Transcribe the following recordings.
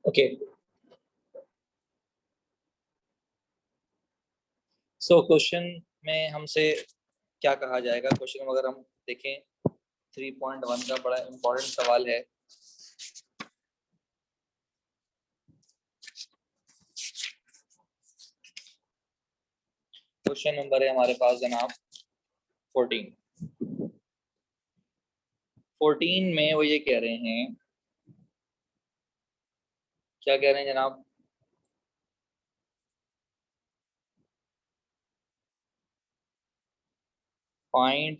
Okay, so question में हमसे क्या कहा जाएगा। क्वेश्चन में अगर हम देखें 3.1 का बड़ा इंपॉर्टेंट सवाल है। क्वेश्चन नंबर है हमारे पास जनाब 14 में वो ये कह रहे हैं, क्या कह रहे हैं जनाब? Find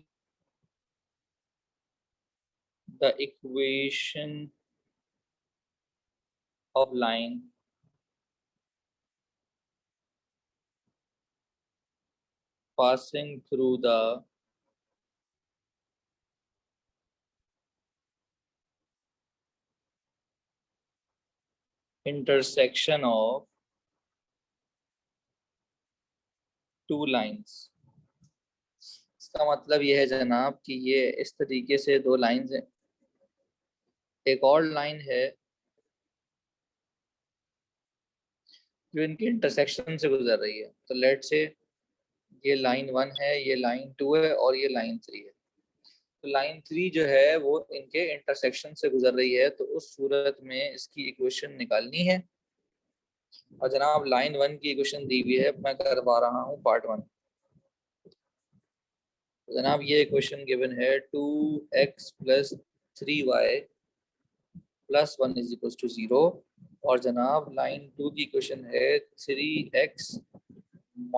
the equation of line passing through the intersection of two lines। इसका मतलब ये है जनाब कि ये इस तरीके से दो लाइंस हैं। एक और लाइन है जो इनके इंटरसेक्शन से गुजर रही है। तो लेट से ये लाइन 1 है, ये लाइन 2 है और ये लाइन 3 है। तो लाइन 3 जो है वो इनके इंटरसेक्शन से गुजर रही है, तो उस सूरत में इसकी इक्वेशन निकालनी है। और जनाब लाइन 1 की इक्वेशन दी हुई है, मैं करवा रहा हूँ पार्ट 1। तो जनाब ये इक्वेशन गिवन है 2x + 3y + 1 = 0। और जनाब लाइन 2 की इक्वेशन है 3x -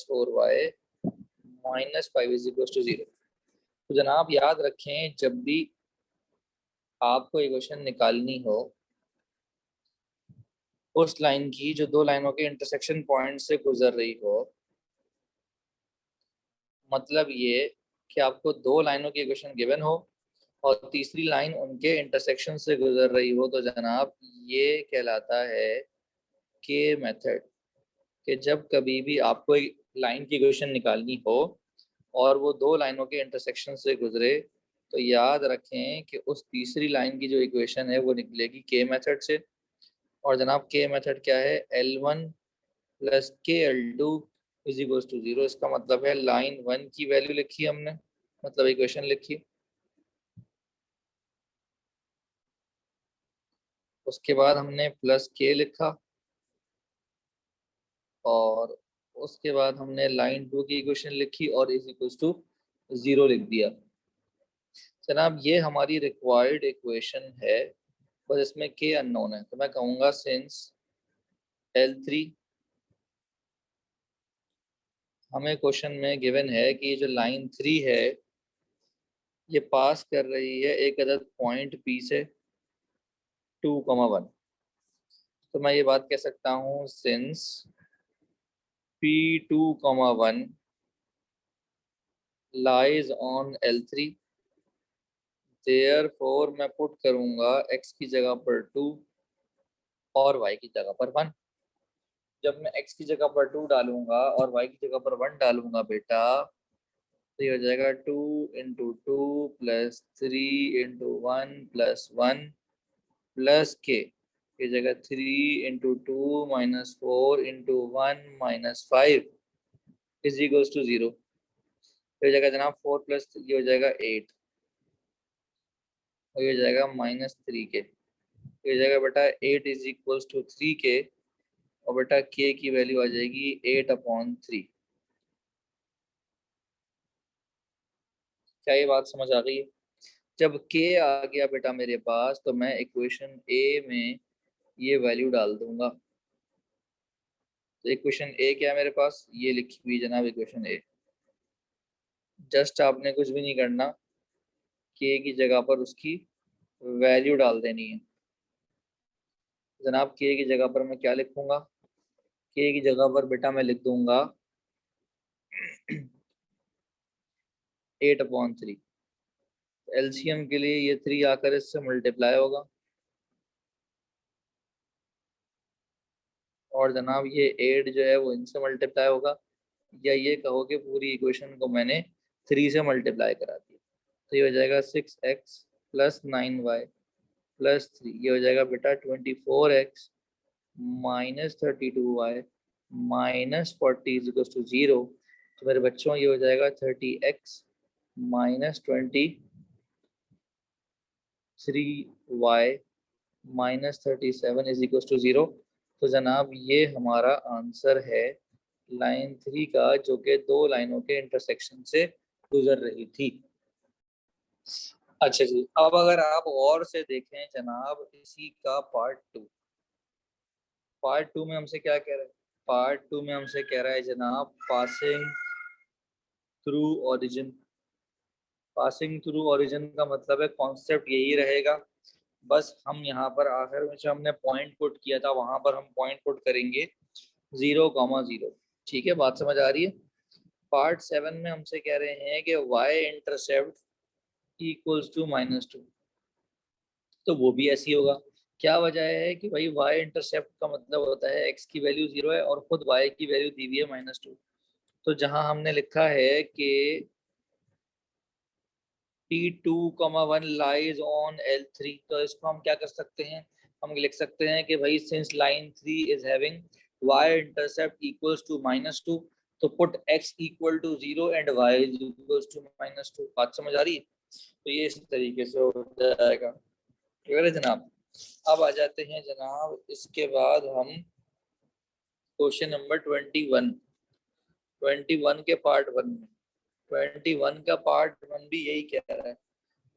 4y - 5 = 0। तो जनाब याद रखें, जब भी आपको इक्वेशन निकालनी हो उस लाइन की जो दो लाइनों के इंटरसेक्शन पॉइंट से गुजर रही हो, मतलब ये कि आपको दो लाइनों की इक्वेशन गिवन हो और तीसरी लाइन उनके इंटरसेक्शन से गुजर रही हो, तो जनाब ये कहलाता है के मेथड। कि जब कभी भी आपको लाइन की इक्वेशन निकालनी हो और वो दो लाइनों के इंटरसेक्शन से गुजरे, तो याद रखें कि उस तीसरी लाइन की जो इक्वेशन है वो निकलेगी के मेथड से। और जनाब के मेथड क्या है? L1 + KL2 = 0। इसका मतलब है लाइन 1 की वैल्यू लिखी हमने, मतलब इक्वेशन लिखी, उसके बाद हमने +K लिखा और उसके बाद हमने लाइन 2 की इक्वेशन लिखी और = 0 लिख दिया। जनाब ये हमारी रिक्वायर्ड इक्वेशन है, बस इसमें के अननोन है। तो मैं कहूँगा सिंस L3 हमें क्वेश्चन में गिवन है कि ये जो लाइन 3 है ये पास कर रही है एक अदद पॉइंट P से 2,1। तो मैं ये बात कह सकता हूँ since P2,1 lies on L3, therefore मैं पुट करूंगा x की जगह पर 2 और y की जगह पर 1। जब मैं x की जगह पर 2 डालूंगा और y की जगह पर 1 डालूंगा बेटा, तो ये हो जाएगा 2 × 2 + 3 × 1 + 1 + k। ये जगह 3 × 2 - 4 × 1 - 5 = 0। ये हो जाएगा जनाब 4 + ये हो जाएगा 8 और ये हो जाएगा -3k। ये हो जाएगा बेटा 8 = 3k और बेटा k की वैल्यू आ जाएगी 8/3। क्या ये बात समझ आ गई है? जब k आ गया बेटा मेरे पास, तो मैं इक्वेशन a में ये वैल्यू डाल दूंगा। तो इक्वेशन a क्या है मेरे पास? ये लिखी हुई जनाब इक्वेशन a। जस्ट आपने कुछ भी नहीं करना, k की जगह पर उसकी वैल्यू डाल देनी है। जनाब k की जगह पर मैं क्या लिखूंगा? k की जगह पर बेटा मैं लिख दूंगा 8/3। एलसीएम के लिए ये 3 आकर इससे मल्टीप्लाई होगा और जनाब ये 8 जो है वो इनसे मल्टीप्लाई होगा, या ये कहो कि पूरी इक्वेशन को मैंने 3 से मल्टीप्लाई करा दिया। तो ये हो जाएगा 6x + 9y + 3। ये हो जाएगा बेटा 24x minus 32y minus 40 is equal to 0। तो मेरे बच्चों ये हो जाएगा 30x minus 23y minus 37 is equal to 0। तो जनाब ये हमारा आंसर है लाइन 3 का, जो कि दो लाइनों के इंटरसेक्शन से गुजर रही थी। अच्छा जी, अब अगर आप और से देखें जनाब इसी का पार्ट टू में हमसे क्या कह रहा है? पार्ट टू में हमसे कह रहा है जनाब passing through origin. Passing through origin का मतलब है कॉन्सेप्ट यही रहेगा, बस हम यहाँ पर आखिर में जो हमने पॉइंट पुट किया था वहां पर हम पॉइंट पुट करेंगे 0,0। ठीक है, बात समझ आ रही है? पार्ट 7 में हमसे कह रहे हैं कि y इंटरसेप्ट इक्वल्स टू -2, तो वो भी ऐसी होगा। क्या वजह है कि भाई y इंटरसेप्ट का मतलब होता है x की वैल्यू 0 है और खुद y की वैल्यू दी हुई है -2। तो जहां हमने लिखा है कि T2,1 लाइज ऑन L3, तो इसको हम क्या कर सकते हैं? हम लिख सकते हैं कि भाई since line 3 is having y intercept equals to -2, तो put x equal to 0 and y is equals to -2। बात समझ आ रही है? तो ये इस तरीके से हो जाएगा। क्लियर है जनाब? अब आ जाते हैं जनाब इसके बाद हम क्वेश्चन नंबर 21 के पार्ट 1 में। 21 का पार्ट 1 भी यही कह रहा है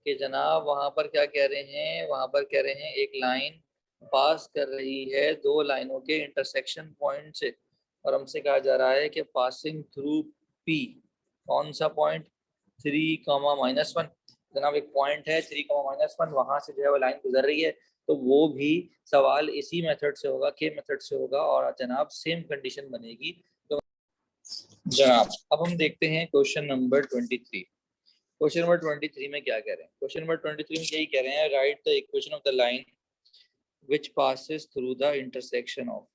कि जनाब वहां पर क्या कह रहे हैं? वहां पर कह रहे हैं एक लाइन पास कर रही है दो लाइनों के इंटरसेक्शन पॉइंट से, और हमसे कहा जा रहा है कि पासिंग थ्रू पी। कौन सा पॉइंट? 3,-1। जनाब एक पॉइंट है 3,-1, वहां से जो है वो लाइन गुजर रही है। तो वो भी सवाल इसी मेथड से होगा, के मेथड से होगा, और जनाब सेम कंडीशन बनेगी। तो जनाब अब हम देखते हैं क्वेश्चन नंबर 23। क्वेश्चन नंबर 23 में क्या कह रहे हैं? क्वेश्चन नंबर 23 में यही कह रहे हैं, right the equation of the line which passes through the intersection of.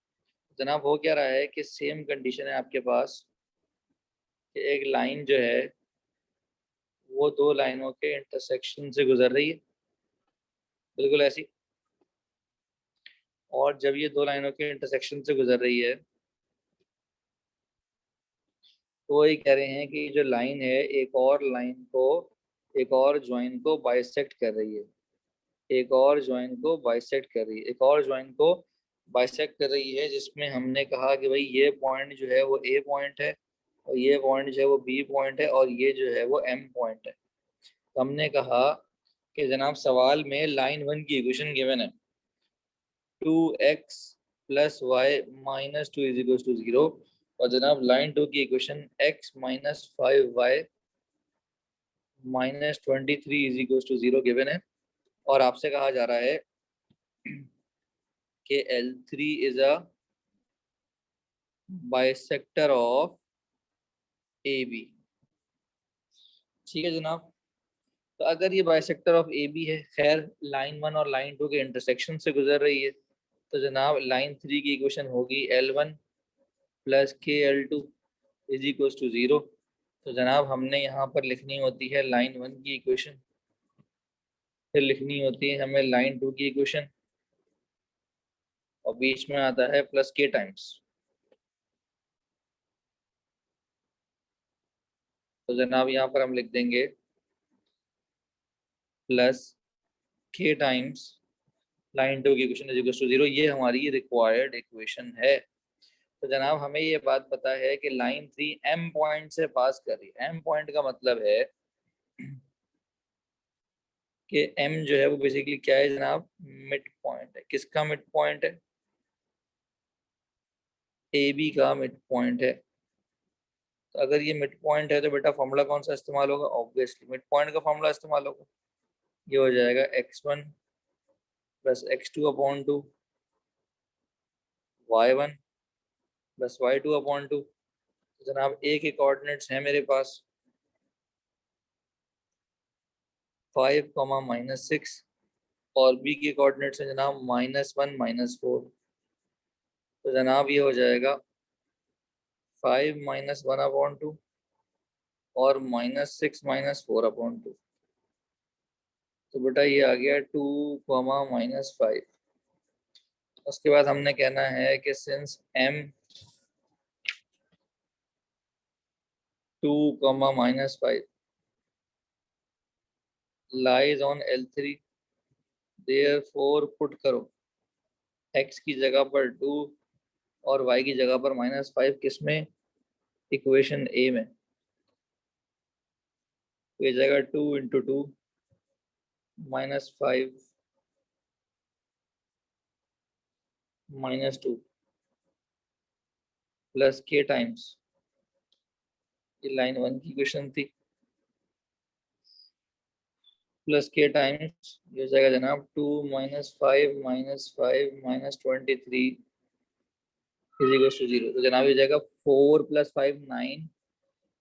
जनाब हो क्या रहा है कि सेम कंडीशन है आपके पास कि एक लाइन जो है वो दो लाइनों के इंटरसेक्शन से गुजर रही है, बिल्कुल ऐसी। और जब ये दो लाइनों के इंटरसेक्शन से गुजर रही है तो वही कह रहे हैं कि जो लाइन है एक और लाइन को, एक और ज्वाइन को बाइसेक्ट कर रही है, एक और ज्वाइन को बाइसेक्ट कर रही है, एक और ज्वाइन को बाइसेक्ट कर रही है, जिसमें हमने कहा कि भाई ये पॉइंट जो है वो ए पॉइंट है, और ये पॉइंट जो है वो बी पॉइंट है, और ये जो है वो एम पॉइंट है। तो हमने कहा कि जनाब सवाल में लाइन 1 की इक्वेशन गिवन है 2x plus y minus 2 is equal to 0, और जनाब लाइन 2 की equation x minus 5y minus 23 is equal to 0 given है। और आपसे कहा जा रहा है कि L3 is a bisector of AB। ठीक है जनाब, तो अगर ये बाइसेक्टर ऑफ AB है, खैर लाइन 1 और लाइन 2 के इंटरसेक्शन से गुजर रही है, तो जनाब लाइन 3 की इक्वेशन होगी L1 plus KL2 is equal to 0। तो जनाब हमने यहाँ पर लिखनी होती है लाइन 1 की इक्वेशन, फिर लिखनी होती है हमें लाइन 2 की इक्वेशन, और बीच में आता है प्लस K टाइम्स। तो जनाब यहाँ पर हम लिख देंगे प्लस K टाइम्स लाइन 2 की इक्वेशन इज इक्वल टू 0। ये हमारी रिक्वायर्ड इक्वेशन है। तो जनाब हमें ये बात पता है कि लाइन 3 M पॉइंट से पास कर रही है। M पॉइंट का मतलब है कि M जो है वो बेसिकली क्या है जनाब? मिड पॉइंट है। किसका मिड पॉइंट है? AB का मिड पॉइंट है। तो अगर ये मिड पॉइंट है तो बेटा फॉर्मूला कौन सा इस्तेमाल होगा? ऑब्वियसली मिड पॉइंट का फॉर्मूला इस्तेमाल होगा। ये हो जाएगा x1 plus x2 upon 2, y1 plus y2 upon 2। तो जनाब ए के कोऑर्डिनेट्स हैं मेरे पास 5, -6, और बी के कोऑर्डिनेट्स हैं जनाब -1, -4। तो जनाब ये हो जाएगा 5-1/2 और -6-4/2। तो बेटा ये आ गया 2, -5। उसके बाद हमने कहना है कि since m2, -5 lies on L3, therefore put करो x की जगह पर 2 और y की जगह पर -5 किसमें, इक्वेशन ए में। ये जगह 2 × 2 -5 -2 प्लस k टाइम्स, ये लाइन 1 की इक्वेशन थी, प्लस k टाइम्स ये हो जाएगा जनाब 2 -5 -5 -23 0। तो जनाब ये जाएगा 4 + 5 9,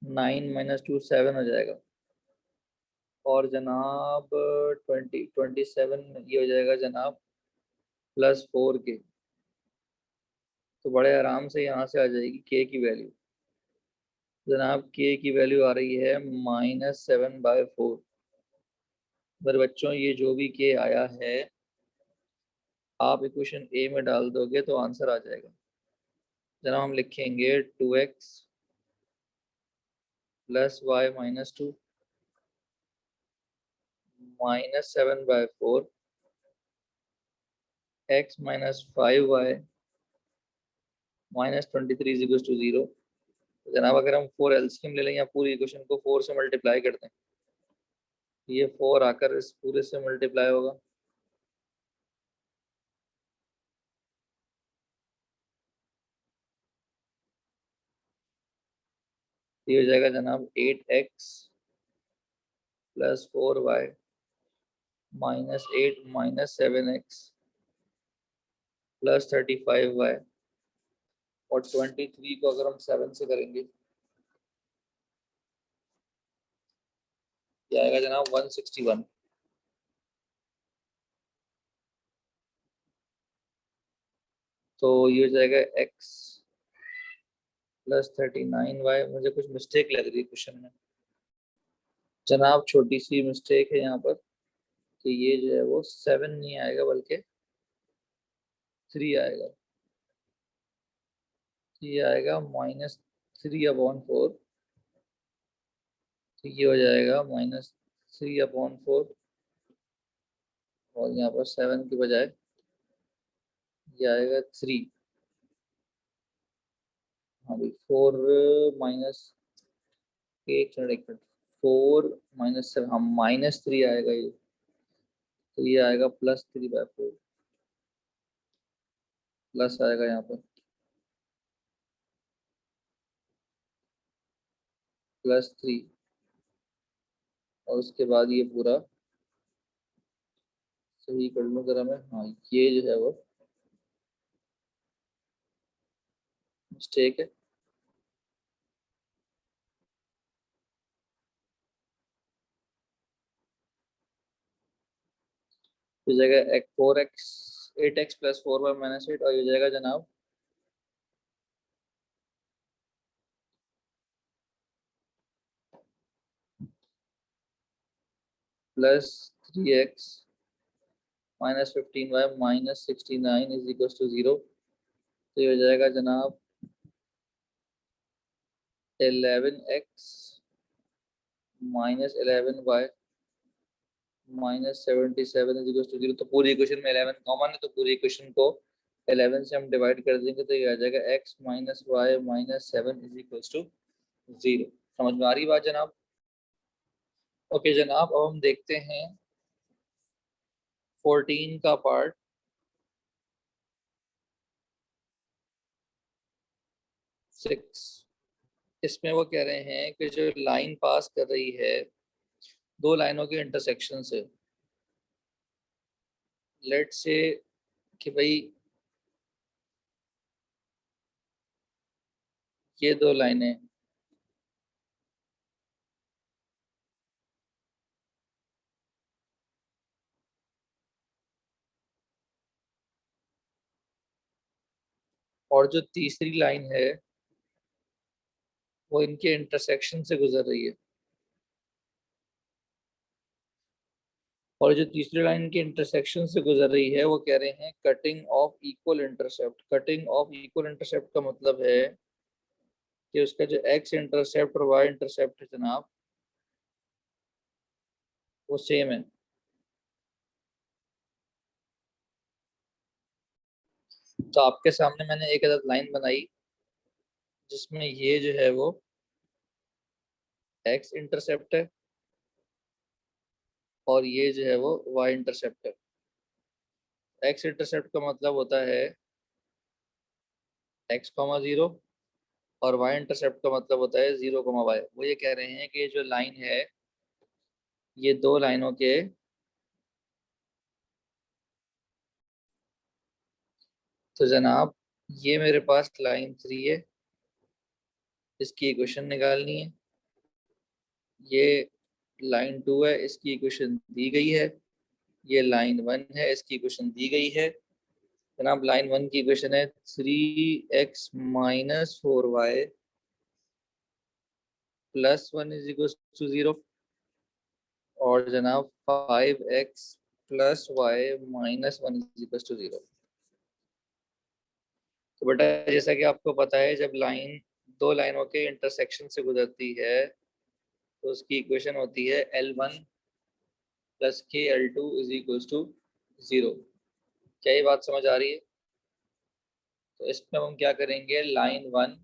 9 - 2 7 हो जाएगा। और जनाब 27 ये हो जाएगा जनाब +4 के। तो बड़े आराम से यहाँ से आ जाएगी k की वैल्यू। जनाब k की वैल्यू आ रही है -7/4। मेरे बच्चों ये जो भी k आया है आप इक्वेशन ए में डाल दोगे तो आंसर आ जाएगा। जनाब हम लिखेंगे 2x + y - 2 -7/4 x - 5y -23 = 0। तो जनाब अगर हम 4 एलसीएम ले लें या पूरी इक्वेशन को 4 से मल्टीप्लाई कर दें, ये 4 आकर इस पूरे से मल्टीप्लाई होगा। ये हो जाएगा जनाब 8x + 4y -8 - 7x + 35y। और 23 को अगर हम 7 से करेंगे ये आएगा जनाब 161। तो ये हो जाएगा x + 39y। मुझे कुछ मिस्टेक लग रही है क्वेश्चन में जनाब, छोटी सी मिस्टेक है यहाँ पर कि ये जो है वो 7 नहीं आएगा बल्कि 3 आएगा। ये आएगा -3/4। तो ये हो जाएगा -3/4 और यहाँ पर 7 की बजाय ये आएगा 3। हाँ भाई 4 माइनस, एक मिनट 4 -7, हाँ -3 आएगा ये। तो ये आएगा +3/4 प्लस आएगा यहाँ पर +3 और उसके बाद ये पूरा सही कर लूँ जरा मैं। हाँ ये जो है वो मिस्टेक है। तो जगह 4x 8x + 4y - 8 और ये जाएगा जनाब +3x -15y -69 = 0। तो ये हो जाएगा जनाब 11x -11y -77 = 0। तो पूरी इक्वेशन में 11 कॉमन है, तो पूरी इक्वेशन को 11 से हम डिवाइड कर देंगे तो ये आ जाएगा x - y -7 = 0। समझ में आ रही बात जनाब? ओके जनाब, अब हम देखते हैं 14 का पार्ट। 6 इसमें वो कह रहे हैं कि जो लाइन पास कर रही है दो लाइनों के इंटरसेक्शन से, लेट से कि भाई ये दो लाइनें और जो तीसरी लाइन है वो इनके इंटरसेक्शन से गुजर रही है। और जो तीसरी लाइन के इंटरसेक्शन से गुजर रही है वो कह रहे हैं cutting of equal intercept. Cutting of equal intercept का मतलब है कि उसका जो एक्स इंटरसेप्ट और वाई इंटरसेप्ट है जनाब वो सेम है। तो आपके सामने मैंने एक अदद लाइन बनाई जिसमें ये जो है वो एक्स इंटरसेप्ट है और ये जो है वो वाई इंटरसेप्ट है। एक्स इंटरसेप्ट का मतलब होता है एक्स कॉमा जीरो और वाई इंटरसेप्ट का मतलब होता है जीरो कॉमा वाई। वो ये कह रहे हैं कि जो लाइन है ये दो लाइनों के, तो जनाब ये मेरे पास लाइन 3 है, इसकी इक्वेशन निकालनी है। ये लाइन 2 है, इसकी इक्वेशन दी गई है। ये लाइन 1 है, इसकी इक्वेशन दी गई है। जनाब लाइन 1 की इक्वेशन है 3x minus 4y plus 1 is equal to 0। और जनाब 5x plus y minus 1 is equal to 0। तो बेटा जैसा कि आपको पता है जब लाइन दो लाइनों के इंटरसेक्शन से गुजरती है तो उसकी इक्वेशन होती है L1 प्लस के L2 इज इक्वल टू 0। क्या ये बात समझ आ रही है? तो इसमें हम क्या करेंगे, लाइन 1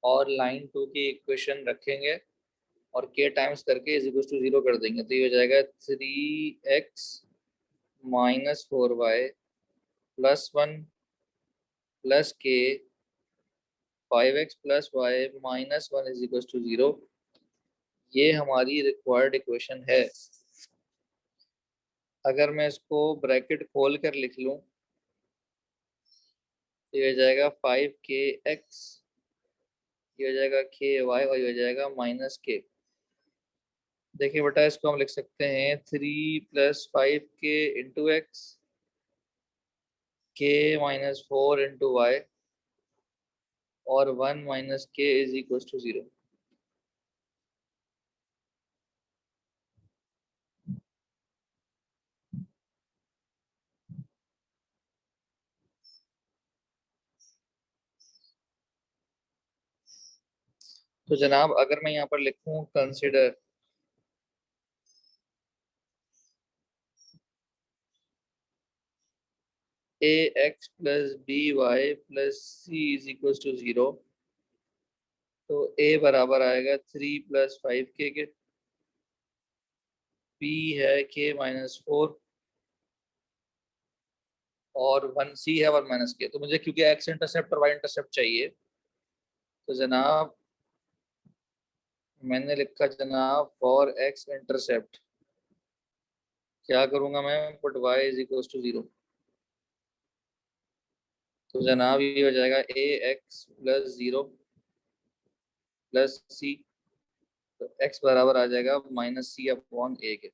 और लाइन 2 की इक्वेशन रखेंगे और के टाइम्स करके इज इक्वल टू 0 कर देंगे। तो ये हो जाएगा 3x minus 4y plus 1 plus के 5x plus y minus 1 is equal to 0। ये हमारी रिक्वायर्ड इक्वेशन है। अगर मैं इसको ब्रैकेट खोल कर लिख लूं तो ये हो जाएगा 5kx, ये हो जाएगा के वाई और ये हो जाएगा माइनस के। देखिए बेटा इसको हम लिख सकते हैं 3 + 5k इंटू एक्स के माइनस 4 इंटू वाई और 1 माइनस के इज इक्वल टू 0। तो जनाब अगर मैं यहाँ पर लिखूं consider ax plus by plus c is equal to 0, तो a बराबर आएगा 3 + 5k के, b है k माइनस 4 और 1c है 1 माइनस के। तो मुझे क्योंकि x इंटरसेप्ट और y इंटरसेप्ट चाहिए तो जनाब मैंने लिखा जनाब फॉर x इंटरसेप्ट क्या करूंगा मैं, put y is equal to 0। तो जनाब ये हो जाएगा ax प्लस 0 प्लस c, तो x बराबर आ जाएगा माइनस सी अपॉन ए के।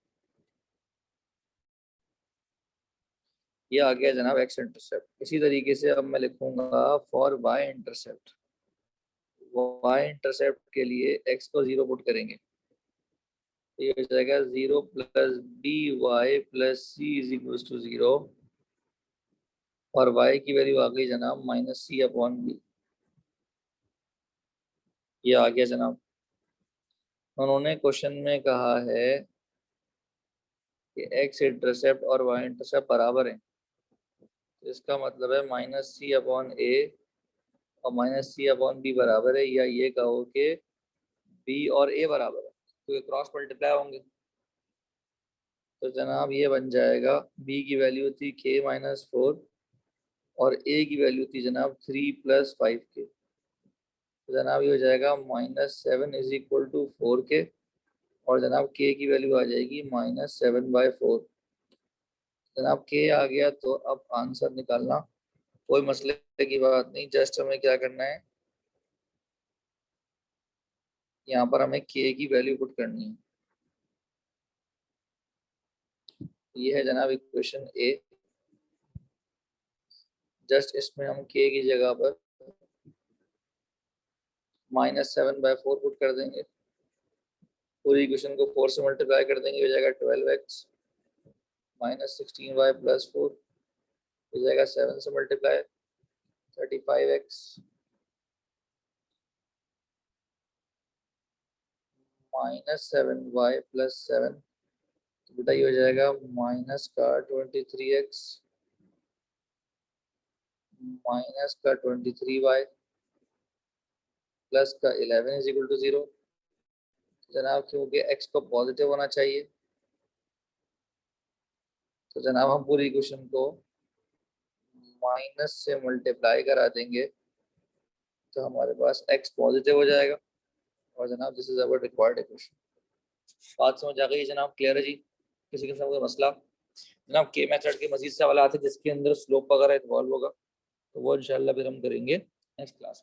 ये आ गया जनाब एक्स इंटरसेप्ट। इसी तरीके से अब मैं लिखूंगा for y intercept. Y intercept के लिए एक्स को 0 पुट करेंगे तो ये हो जाएगा 0 plus b y plus c is equal to 0 और वाई की वैल्यू आ गई जनाब माइनस सी अपॉन बी। ये आ गया जनाब। उन्होंने क्वेश्चन में कहा है कि एक्स इंटरसेप्ट और वाई इंटरसेप्ट बराबर है, तो इसका मतलब है माइनस सी अपॉन ए और माइनस सी अपॉन बी बराबर है, या ये कहो कि बी और ए बराबर है, तो ये क्रॉस मल्टीप्लाई होंगे। तो जनाब ये बन जाएगा बी की वैल्यू थी के माइनस 4 और ए की वैल्यू थी जनाब 3 + 5k। तो जनाब ये हो जाएगा -7 इज इक्वल टू 4k और जनाब के की वैल्यू आ जाएगी -7/4। जनाब के आ गया तो अब आंसर निकालना कोई मसले की बात नहीं, जस्ट हमें क्या करना है, यहाँ पर हमें के की वैल्यू पुट करनी है। ये है जनाब इक्वेशन ए। जस्ट इसमें हम के की जगह पर -7/4 पुट कर देंगे। पूरी इक्वेशन को 4 से मल्टीप्लाई कर देंगे, हो जाएगा 12x -16y + 4 हो जाएगा 7 से मल्टीप्लाई 35x -7y + 7 तो बेटा ये हो जाएगा माइनस का 23x माइनस का 23y प्लस का 11 = 0। जनाब क्योंकि x को पॉजिटिव होना चाहिए तो जनाब हम पूरी इक्वेशन को माइनस से मल्टीप्लाई करा देंगे तो हमारे पास x पॉजिटिव हो जाएगा और जनाब this is our required equation. बात समझ आ गई जनाब? क्लियर है जी? किसी के साथ कोई मसला? जनाब के मेथड के मजीद सवाल आते हैं जिसके अंदर स्लोप वगैरह इन्वॉल्व होगा तो वो इंशाल्लाह फिर हम करेंगे नेक्स्ट क्लास में।